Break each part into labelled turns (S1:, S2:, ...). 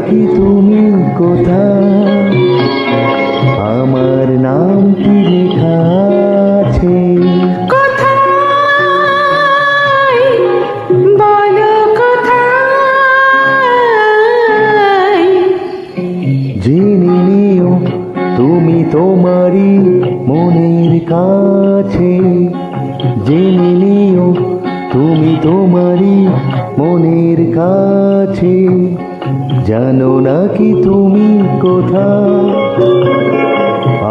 S1: নাকি তুমি কোথায়, আমার নামটি লেখা আছে।
S2: কোথায় বলো কোথায়,
S1: জেনে নিও তুমি তোমারই মনের কাছে, জেনে নিও তুমি তোমারই মনের কাছে, জানো নাকি তুমি কোথায়,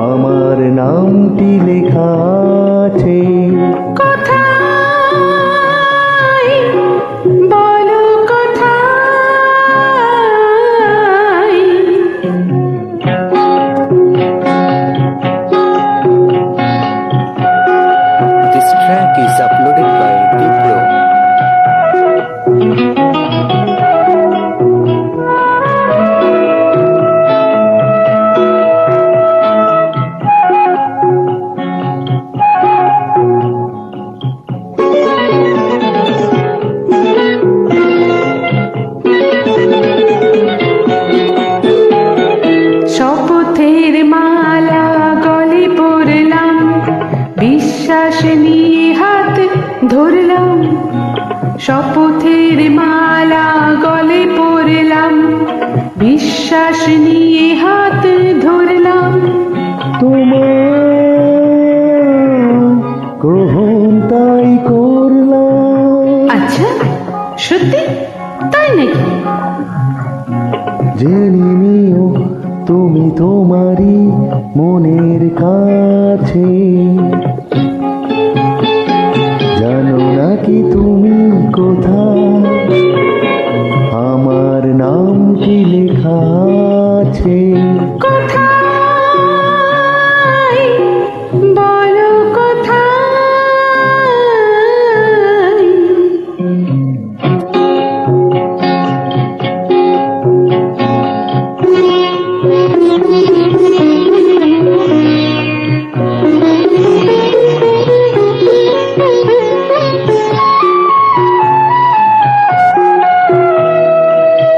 S1: আমার নামটি লেখা আছে।
S2: কোথায় বলো কোথায়।
S3: This track is uploaded by Diplo.
S2: শপথের মালা গলে পড়লাম, বিশ্বাস নিয়ে হাত ধরলাম। শপথের মালা গলে পড়লাম, বিশ্বাস নিয়ে হাত ধরলাম।
S1: তোমার গ্রহণ তাই করলাম,
S2: আচ্ছা, সত্যি তাই নাকি?
S1: জেনে নিও তুমি তোমারই মনের কাছে, জানো নাকি তুমি কোথায়, আমার নামটি লেখা আছে।
S2: কোথায় বলো কোথায়।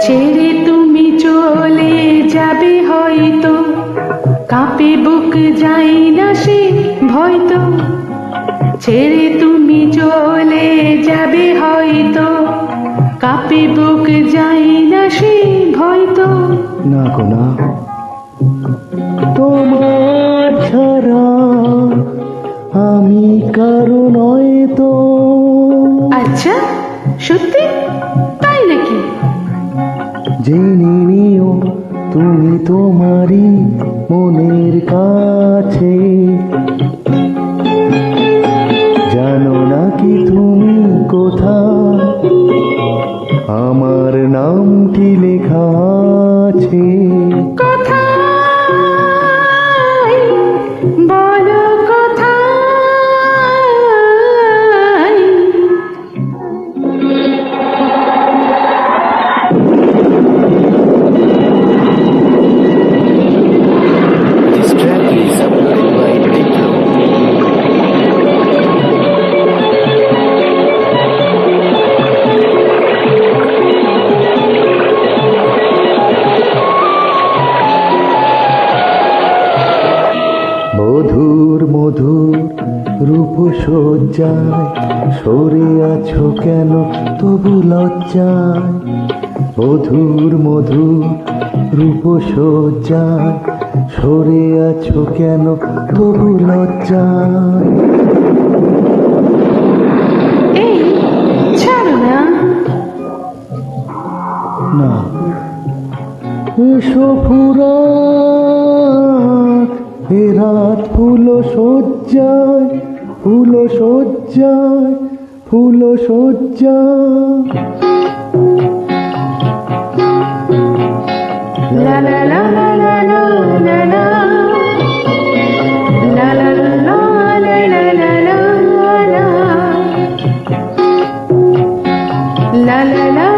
S2: ছেড়ে তুমি চলে যাবে হয়তো, কাঁপে বুক যাই না সে ভয় তো। ছেড়ে তুমি চলে যাবে হয়তো, কাঁপে বুক যাই না সে ভয় তো।
S1: না গো না, তোমার ছাড়া আমি কারো নয় তো।
S2: আচ্ছা, সত্যি তাই নাকি?
S1: জেনে নিও তুমি তোমারই মনের কাছে, জানো নাকি তুমি কোথায়, আমার নামটি লেখা আছে।
S2: কোথায় বলো কোথায়।
S3: This track is uploaded by Diplo.
S1: মধুর মধুর রূপসজ্জায় সরে আছো কেন তবু লজ্জায়, মধুর মধুর রূপসজ্জায় সরে আছো কেন তবু লজ্জায়।
S2: এই ছাড়ো না।
S1: না এসো ফুরাত এ রাত ফুল সজ্জায়, ফুল সজ্জায়, ফুল সজ্জায়।
S2: লা লা লা লা লা লা লা লা লা লা লা লা লা লা লা লা লা লা